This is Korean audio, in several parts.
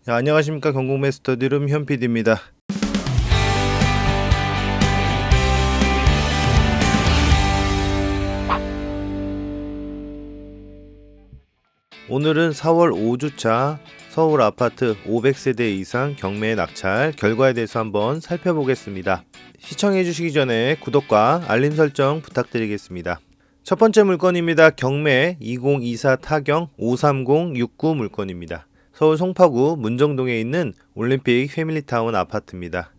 안녕하십니까. 경공매스터디룸 현PD입니다. 오늘은 4월 5주차 서울 아파트 500세대 이상 경매 낙찰 결과에 대해서 한번 살펴보겠습니다. 시청해 주시기 전에 구독과 알림 설정 부탁드리겠습니다. 첫 번째 물건입니다. 경매 2024 타경 53069 물건입니다. 서울 송파구 문정동에 있는 올림픽 패밀리타운 아파트입니다.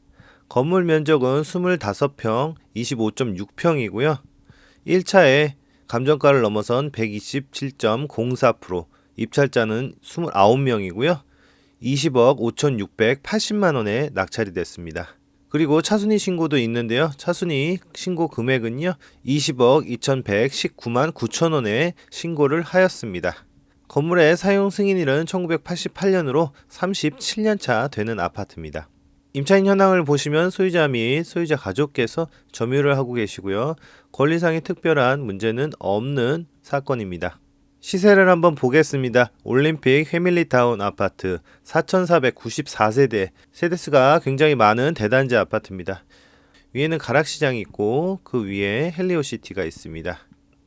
건물 면적은 25평 25.6평이고요. 1차에 감정가를 넘어선 127.04%, 입찰자는 29명이고요. 20억 5,680만원에 낙찰이 됐습니다. 그리고 차순위 신고도 있는데요. 차순위 신고 금액은요 20억 2,119만 9천원에 신고를 하였습니다. 건물의 사용 승인일은 1988년으로 37년차 되는 아파트입니다. 임차인 현황을 보시면 소유자 및 소유자 가족께서 점유를 하고 계시고요. 권리상의 특별한 문제는 없는 사건입니다. 시세를 한번 보겠습니다. 올림픽 패밀리타운 아파트 4,494세대, 세대수가 굉장히 많은 대단지 아파트입니다. 위에는 가락시장이 있고 그 위에 헬리오시티가 있습니다.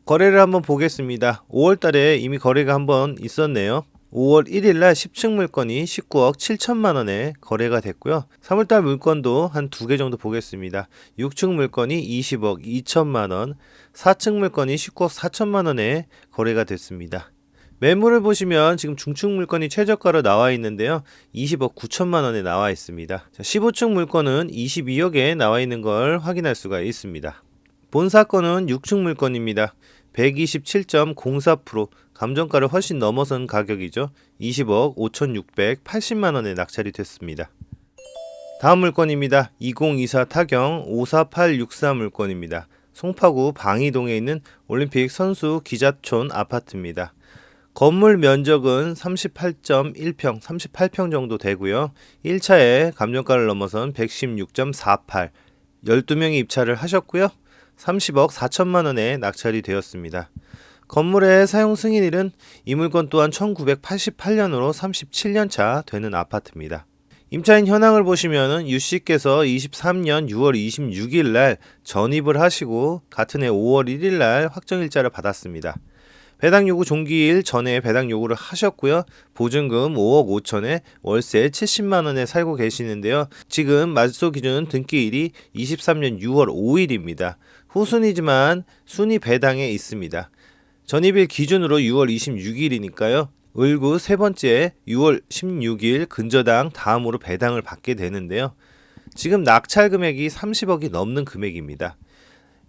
거래를 한번 보겠습니다. 5월달에 이미 거래가 한번 있었네요. 5월 1일날 10층 물건이 19억 7천만원에 거래가 됐고요. 3월달 물건도 한 2개 정도 보겠습니다. 6층 물건이 20억 2천만원, 4층 물건이 19억 4천만원에 거래가 됐습니다. 매물을 보시면 지금 중층 물건이 최저가로 나와 있는데요. 20억 9천만원에 나와 있습니다. 15층 물건은 22억에 나와 있는 걸 확인할 수가 있습니다. 본 사건은 6층 물건입니다. 127.04%, 감정가를 훨씬 넘어선 가격이죠. 20억 5,680만원에 낙찰이 됐습니다. 다음 물건입니다. 2024 타경 54864 물건입니다. 송파구 방이동에 있는 올림픽 선수 기자촌 아파트입니다. 건물 면적은 38.1평, 38평 정도 되고요. 1차에 감정가를 넘어선 116.48, 12명이 입찰을 하셨고요. 30억 4천만원에 낙찰이 되었습니다. 건물의 사용 승인일은 이 물건 또한 1988년으로 37년차 되는 아파트입니다. 임차인 현황을 보시면 유씨께서 23년 6월 26일 날 전입을 하시고 같은 해 5월 1일 날 확정일자를 받았습니다. 배당 요구 종기일 전에 배당 요구를 하셨고요. 보증금 5억 5천에 월세 70만원에 살고 계시는데요. 지금 말소 기준 등기일이 23년 6월 5일입니다. 후순위지만 순위 배당에 있습니다. 전입일 기준으로 6월 26일이니까요. 을구 세 번째 6월 16일 근저당 다음으로 배당을 받게 되는데요. 지금 낙찰 금액이 30억이 넘는 금액입니다.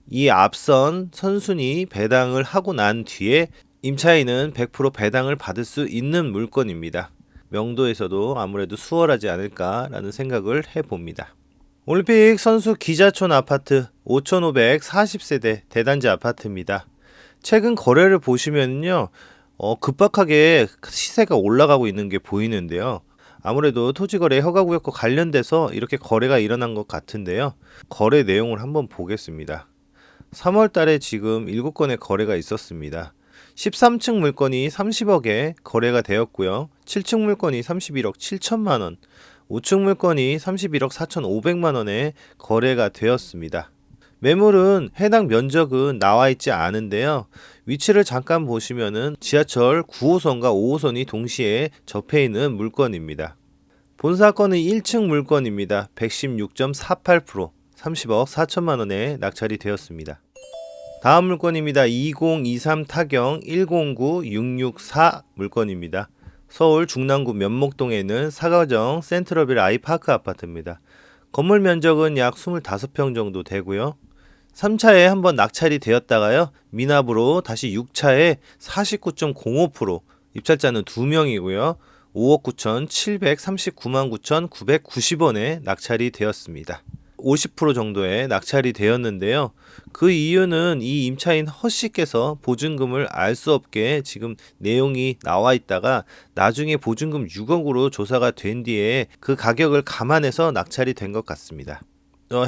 이 앞선 선순위 배당을 하고 난 뒤에 임차인은 100% 배당을 받을 수 있는 물건입니다. 명도에서도 아무래도 수월하지 않을까라는 생각을 해봅니다. 올림픽 선수 기자촌 아파트 5,540세대 대단지 아파트입니다. 최근 거래를 보시면요, 급박하게 시세가 올라가고 있는 게 보이는데요. 아무래도 토지거래 허가구역과 관련돼서 이렇게 거래가 일어난 것 같은데요. 거래 내용을 한번 보겠습니다. 3월 달에 지금 7건의 거래가 있었습니다. 13층 물건이 30억에 거래가 되었고요. 7층 물건이 31억 7천만원, 5층 물건이 31억 4,500만원에 거래가 되었습니다. 매물은 해당 면적은 나와 있지 않은데요. 위치를 잠깐 보시면은 지하철 9호선과 5호선이 동시에 접해 있는 물건입니다. 본 사건은 1층 물건입니다. 116.48%, 30억 4천만원에 낙찰이 되었습니다. 다음 물건입니다. 2023 타경 109664 물건입니다. 서울 중랑구 면목동에 있는 사가정 센트러빌 아이파크 아파트입니다. 건물 면적은 약 25평 정도 되고요. 3차에 한번 낙찰이 되었다가요. 미납으로 다시 6차에 49.05%, 입찰자는 2명이고요. 5억 9,739만 9,990원에 낙찰이 되었습니다. 50% 정도의 낙찰이 되었는데요. 그 이유는 이 임차인 허씨께서 보증금을 알 수 없게 지금 내용이 나와 있다가 나중에 보증금 6억으로 조사가 된 뒤에 그 가격을 감안해서 낙찰이 된 것 같습니다.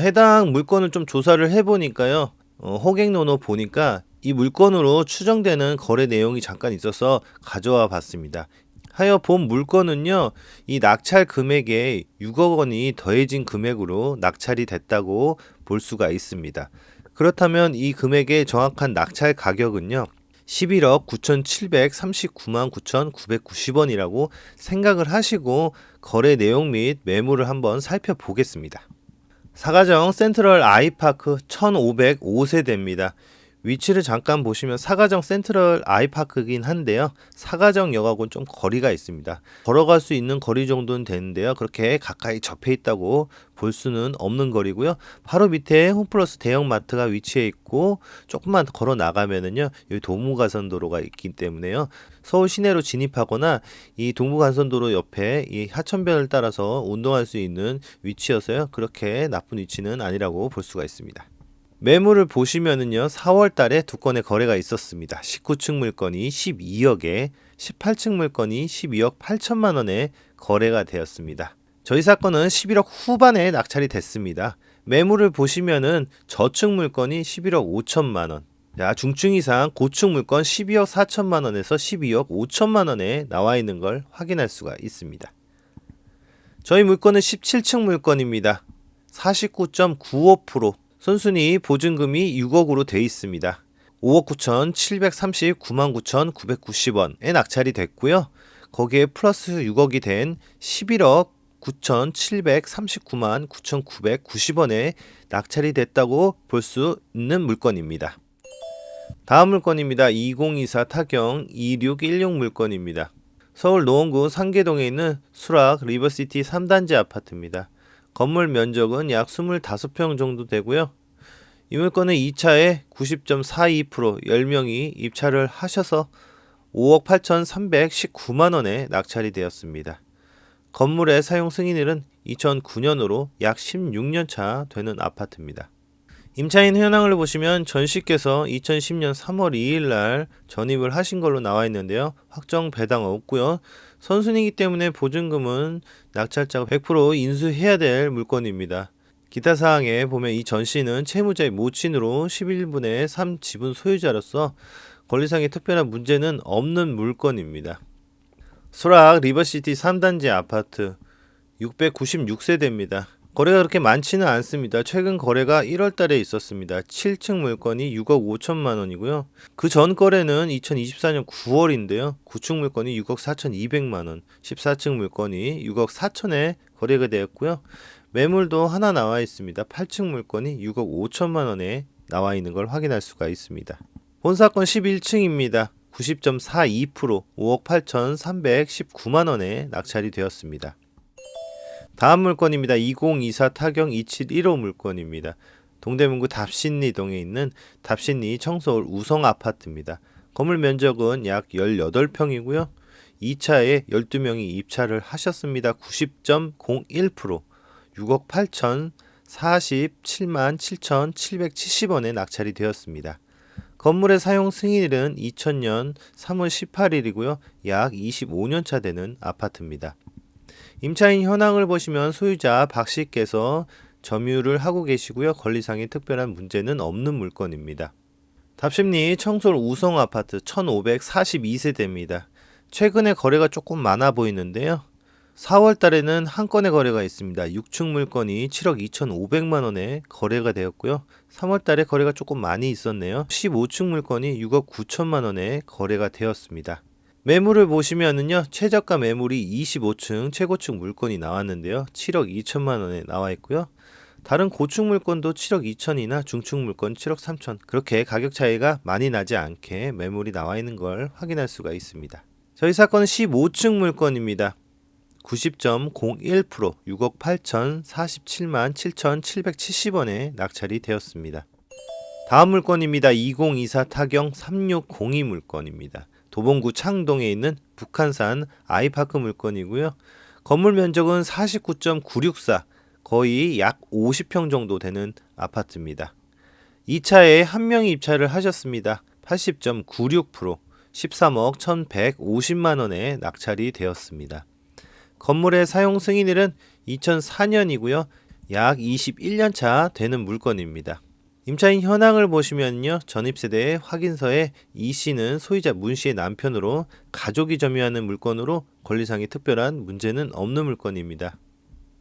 해당 물건을 좀 조사를 해보니까요. 호갱노노 보니까 이 물건으로 추정되는 거래 내용이 잠깐 있어서 가져와 봤습니다. 하여 본 물건은요, 이 낙찰 금액에 6억 원이 더해진 금액으로 낙찰이 됐다고 볼 수가 있습니다. 그렇다면 이 금액의 정확한 낙찰 가격은요, 11억 9,739만 9,990원이라고 생각을 하시고 거래 내용 및 매물을 한번 살펴보겠습니다. 사가정 센트럴 아이파크 1505세대입니다. 위치를 잠깐 보시면 사가정 센트럴 아이파크긴 한데요. 사가정역하고는 좀 거리가 있습니다. 걸어갈 수 있는 거리 정도는 되는데요. 그렇게 가까이 접해 있다고 볼 수는 없는 거리고요. 바로 밑에 홈플러스 대형마트가 위치해 있고 조금만 걸어 나가면은요. 여기 동부간선도로가 있기 때문에요. 서울 시내로 진입하거나 이 동부간선도로 옆에 이 하천변을 따라서 운동할 수 있는 위치여서요. 그렇게 나쁜 위치는 아니라고 볼 수가 있습니다. 매물을 보시면은요, 4월 달에 두 건의 거래가 있었습니다. 19층 물건이 12억에, 18층 물건이 12억 8천만 원에 거래가 되었습니다. 저희 사건은 11억 후반에 낙찰이 됐습니다. 매물을 보시면은 저층 물건이 11억 5천만 원, 중층 이상 고층 물건 12억 4천만 원에서 12억 5천만 원에 나와 있는 걸 확인할 수가 있습니다. 저희 물건은 17층 물건입니다. 49.95%, 선순위 보증금이 6억으로 되어 있습니다. 5억 9,739만 9,990원에 낙찰이 됐고요. 거기에 플러스 6억이 된 11억 9,739만 9,990원에 낙찰이 됐다고 볼 수 있는 물건입니다. 다음 물건입니다. 2024 타경 2616 물건입니다. 서울 노원구 상계동에 있는 수락 리버시티 3단지 아파트입니다. 건물 면적은 약 25평 정도 되고요. 이 물건은 2차에 90.42% 10명이 입찰을 하셔서 5억 8,319만 원에 낙찰이 되었습니다. 건물의 사용 승인일은 2009년으로 약 16년 차 되는 아파트입니다. 임차인 현황을 보시면 전씨께서 2010년 3월 2일 날 전입을 하신 걸로 나와 있는데요. 확정 배당 없고요. 선순위이기 때문에 보증금은 낙찰자가 100% 인수해야 될 물건입니다. 기타 사항에 보면 이 전씨는 채무자의 모친으로 11분의 3 지분 소유자로서 권리상의 특별한 문제는 없는 물건입니다. 소락 리버시티 3단지 아파트 696세대입니다. 거래가 그렇게 많지는 않습니다. 최근 거래가 1월 달에 있었습니다. 7층 물건이 6억 5천만 원이고요. 그 전 거래는 2024년 9월인데요. 9층 물건이 6억 4,200만 원, 14층 물건이 6억 4천에 거래가 되었고요. 매물도 하나 나와 있습니다. 8층 물건이 6억 5천만 원에 나와 있는 걸 확인할 수가 있습니다. 본사건 11층입니다. 90.42% 5억 8,319만 원에 낙찰이 되었습니다. 다음 물건입니다. 2024 타경 2715 물건입니다. 동대문구 답신리동에 있는 답신리 청서울 우성 아파트입니다. 건물 면적은 약 18평이고요. 2차에 12명이 입찰을 하셨습니다. 90.01% 6억 8,047만 7,770원에 낙찰이 되었습니다. 건물의 사용 승인일은 2000년 3월 18일이고요. 약 25년 차 되는 아파트입니다. 임차인 현황을 보시면 소유자 박씨께서 점유를 하고 계시고요. 권리상의 특별한 문제는 없는 물건입니다. 답심리 청솔 우성 아파트 1542세대입니다. 최근에 거래가 조금 많아 보이는데요. 4월 달에는 한 건의 거래가 있습니다. 6층 물건이 7억 2,500만 원에 거래가 되었고요. 3월 달에 거래가 조금 많이 있었네요. 15층 물건이 6억 9천만 원에 거래가 되었습니다. 매물을 보시면은요, 최저가 매물이 25층 최고층 물건이 나왔는데요. 7억 2천만 원에 나와 있고요. 다른 고층 물건도 7억 2천이나 중층 물건 7억 3천, 그렇게 가격 차이가 많이 나지 않게 매물이 나와 있는 걸 확인할 수가 있습니다. 저희 사건은 15층 물건입니다. 90.01% 6억 8,047만 7,770원에 낙찰이 되었습니다. 다음 물건입니다. 2024 타경 3602 물건입니다. 도봉구 창동에 있는 북한산 아이파크 물건이고요. 건물 면적은 49.964, 거의 약 50평 정도 되는 아파트입니다. 2차에 한 명이 입찰을 하셨습니다. 80.96%, 13억 1,150만 원에 낙찰이 되었습니다. 건물의 사용 승인일은 2004년이고요. 약 21년 차 되는 물건입니다. 임차인 현황을 보시면요. 전입세대 확인서에 이 씨는 소유자 문 씨의 남편으로 가족이 점유하는 물건으로 권리상의 특별한 문제는 없는 물건입니다.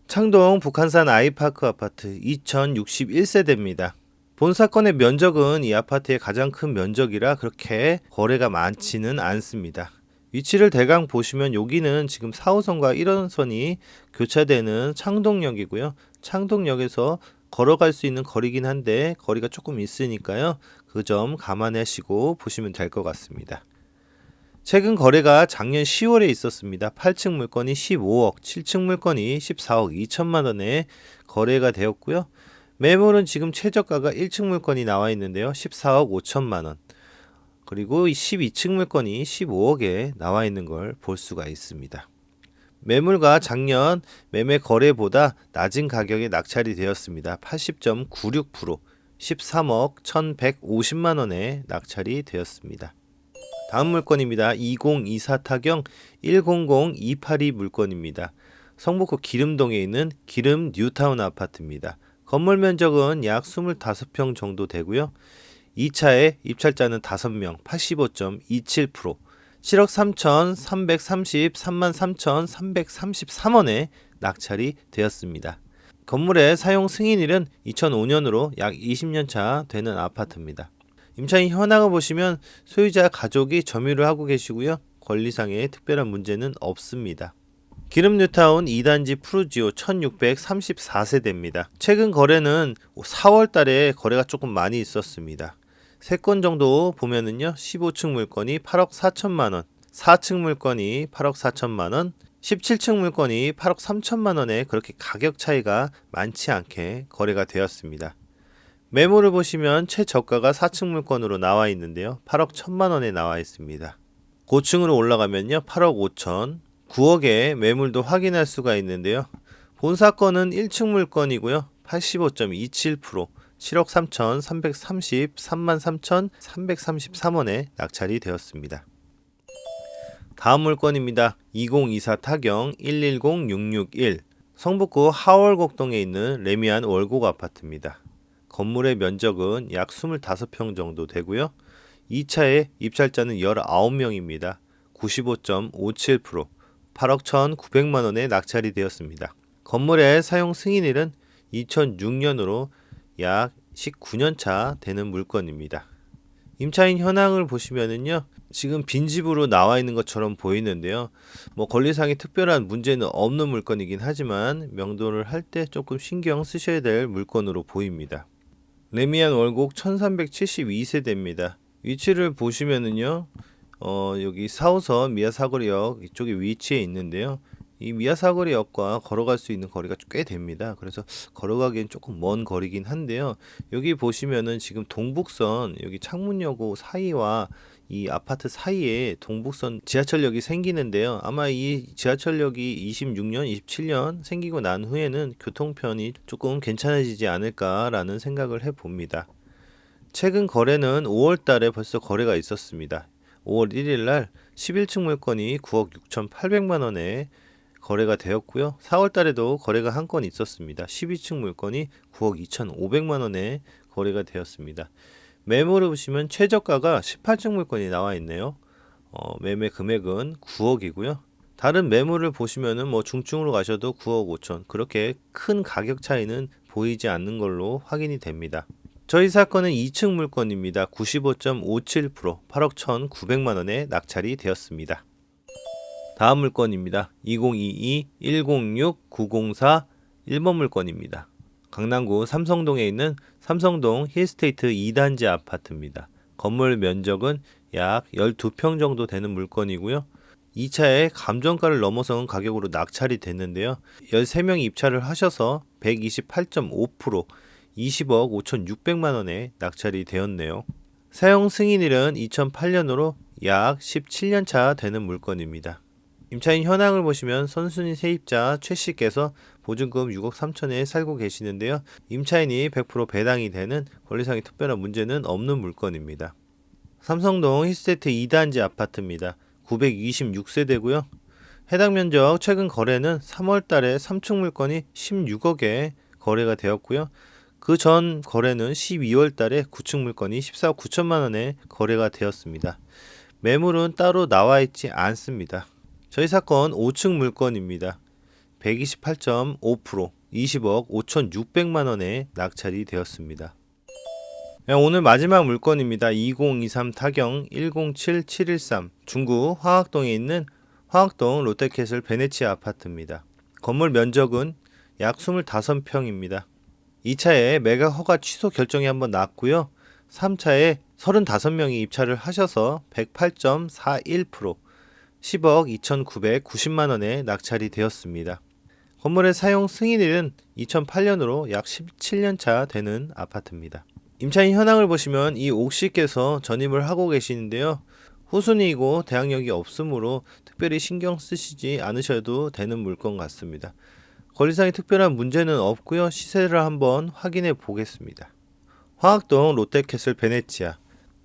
창동 북한산 아이파크 아파트 2061세대입니다. 본 사건의 면적은 이 아파트의 가장 큰 면적이라 그렇게 거래가 많지는 않습니다. 위치를 대강 보시면 여기는 지금 4호선과 1호선이 교차되는 창동역이고요. 창동역에서 걸어갈 수 있는 거리긴 한데 거리가 조금 있으니까요. 그 점 감안하시고 보시면 될 것 같습니다. 최근 거래가 작년 10월에 있었습니다. 8층 물건이 15억, 7층 물건이 14억 2천만 원에 거래가 되었고요. 매물은 지금 최저가가 1층 물건이 나와 있는데요. 14억 5천만 원. 그리고 12층 물건이 15억에 나와 있는 걸 볼 수가 있습니다. 매물가 작년 매매 거래보다 낮은 가격에 낙찰이 되었습니다. 80.96%, 13억 1,150만 원에 낙찰이 되었습니다. 다음 물건입니다. 2024 타경 100-282 물건입니다. 성북구 기름동에 있는 기름 뉴타운 아파트입니다. 건물 면적은 약 25평 정도 되고요. 2차에 입찰자는 5명, 85.27%, 7억 3,333만 3,333원에 낙찰이 되었습니다. 건물의 사용 승인일은 2005년으로 약 20년 차 되는 아파트입니다. 임차인 현황을 보시면 소유자 가족이 점유를 하고 계시고요. 권리상의 특별한 문제는 없습니다. 기름 뉴타운 2단지 푸르지오 1634세대입니다. 최근 거래는 4월 달에 거래가 조금 많이 있었습니다. 3건 정도 보면은요. 15층 물건이 8억 4천만 원, 4층 물건이 8억 4천만 원, 17층 물건이 8억 3천만 원에 그렇게 가격 차이가 많지 않게 거래가 되었습니다. 매물을 보시면 최저가가 4층 물건으로 나와 있는데요. 8억 1천만 원에 나와 있습니다. 고층으로 올라가면요. 8억 5천, 9억의 매물도 확인할 수가 있는데요. 본 사건은 1층 물건이고요. 85.27%, 7억 3,333만 3,333원에 낙찰이 되었습니다. 다음 물건입니다. 2024 타경 110661 성북구 하월곡동에 있는 레미안 월곡 아파트입니다. 건물의 면적은 약 25평 정도 되고요. 2차에 입찰자는 19명입니다. 95.57%, 8억 1,900만 원에 낙찰이 되었습니다. 건물의 사용 승인일은 2006년으로 약 19년 차 되는 물건입니다. 임차인 현황을 보시면은요. 지금 빈집으로 나와 있는 것처럼 보이는데요. 권리상의 특별한 문제는 없는 물건이긴 하지만 명도를 할 때 조금 신경 쓰셔야 될 물건으로 보입니다. 레미안 월곡 1372세대입니다. 위치를 보시면은요. 여기 4호선 미아사거리역 이쪽에 위치해 있는데요. 이 미아사거리역과 걸어갈 수 있는 거리가 꽤 됩니다. 그래서 걸어가기엔 조금 먼 거리긴 한데요. 여기 보시면은 지금 동북선 여기 창문여고 사이와 이 아파트 사이에 동북선 지하철역이 생기는데요. 아마 이 지하철역이 26년, 27년 생기고 난 후에는 교통편이 조금 괜찮아지지 않을까라는 생각을 해봅니다. 최근 거래는 5월 달에 벌써 거래가 있었습니다. 5월 1일 날 11층 물건이 9억 6,800만 원에 거래가 되었고요. 4월 달에도 거래가 한 건 있었습니다. 12층 물건이 9억 2,500만 원에 거래가 되었습니다. 매물을 보시면 최저가가 18층 물건이 나와 있네요. 매매 금액은 9억이고요. 다른 매물을 보시면은 중층으로 가셔도 9억 5천 그렇게 큰 가격 차이는 보이지 않는 걸로 확인이 됩니다. 저희 사건은 2층 물건입니다. 95.57%, 8억 1,900만 원에 낙찰이 되었습니다. 다음 물건입니다. 2022-106-904 1번 물건입니다. 강남구 삼성동에 있는 삼성동 힐스테이트 2단지 아파트입니다. 건물 면적은 약 12평 정도 되는 물건이고요. 2차에 감정가를 넘어선 가격으로 낙찰이 됐는데요. 13명이 입찰을 하셔서 128.5%, 20억 5,600만 원에 낙찰이 되었네요. 사용 승인일은 2008년으로 약 17년 차 되는 물건입니다. 임차인 현황을 보시면 선순위 세입자 최 씨께서 보증금 6억 3천에 살고 계시는데요. 임차인이 100% 배당이 되는 권리상의 특별한 문제는 없는 물건입니다. 삼성동 힐스테이트 2단지 아파트입니다. 926세대고요. 해당 면적 최근 거래는 3월 달에 3층 물건이 16억에 거래가 되었고요. 그 전 거래는 12월 달에 구축 물건이 14억 9천만 원에 거래가 되었습니다. 매물은 따로 나와 있지 않습니다. 저희 사건 5층 물건입니다. 128.5% 20억 5,600만 원에 낙찰이 되었습니다. 오늘 마지막 물건입니다. 2023 타경 107713 중구 화학동에 있는 화학동 롯데캐슬 베네치아 아파트입니다. 건물 면적은 약 25평입니다. 2차에 매각 허가 취소 결정이 한번 났고요. 3차에 35명이 입찰을 하셔서 108.41% 10억 2,990만 원에 낙찰이 되었습니다. 건물의 사용 승인일은 2008년으로 약 17년 차 되는 아파트입니다. 임차인 현황을 보시면 이 옥씨께서 전입을 하고 계시는데요. 후순위이고 대항력이 없으므로 특별히 신경 쓰시지 않으셔도 되는 물건 같습니다. 권리상의 특별한 문제는 없고요. 시세를 한번 확인해 보겠습니다. 화학동 롯데캐슬 베네치아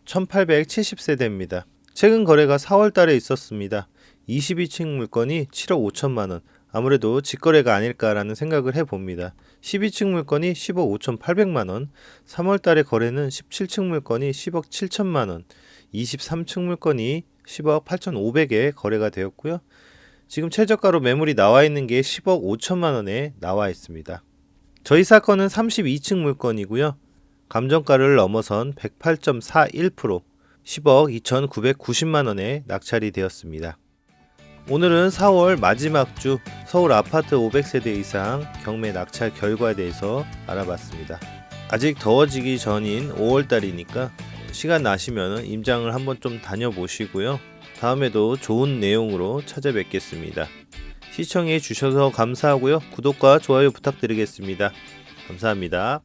1870세대입니다. 최근 거래가 4월 달에 있었습니다. 22층 물건이 7억 5천만 원. 아무래도 직거래가 아닐까라는 생각을 해봅니다. 12층 물건이 10억 5,800만 원, 3월 달에 거래는 17층 물건이 10억 7천만 원, 23층 물건이 10억 8,500에 거래가 되었고요. 지금 최저가로 매물이 나와 있는 게 10억 5천만 원에 나와 있습니다. 저희 사건은 32층 물건이고요. 감정가를 넘어선 108.41% 10억 2,990만 원에 낙찰이 되었습니다. 오늘은 4월 마지막 주 서울 아파트 500세대 이상 경매 낙찰 결과에 대해서 알아봤습니다. 아직 더워지기 전인 5월달이니까 시간 나시면 임장을 한번 좀 다녀보시고요. 다음에도 좋은 내용으로 찾아뵙겠습니다. 시청해 주셔서 감사하고요. 구독과 좋아요 부탁드리겠습니다. 감사합니다.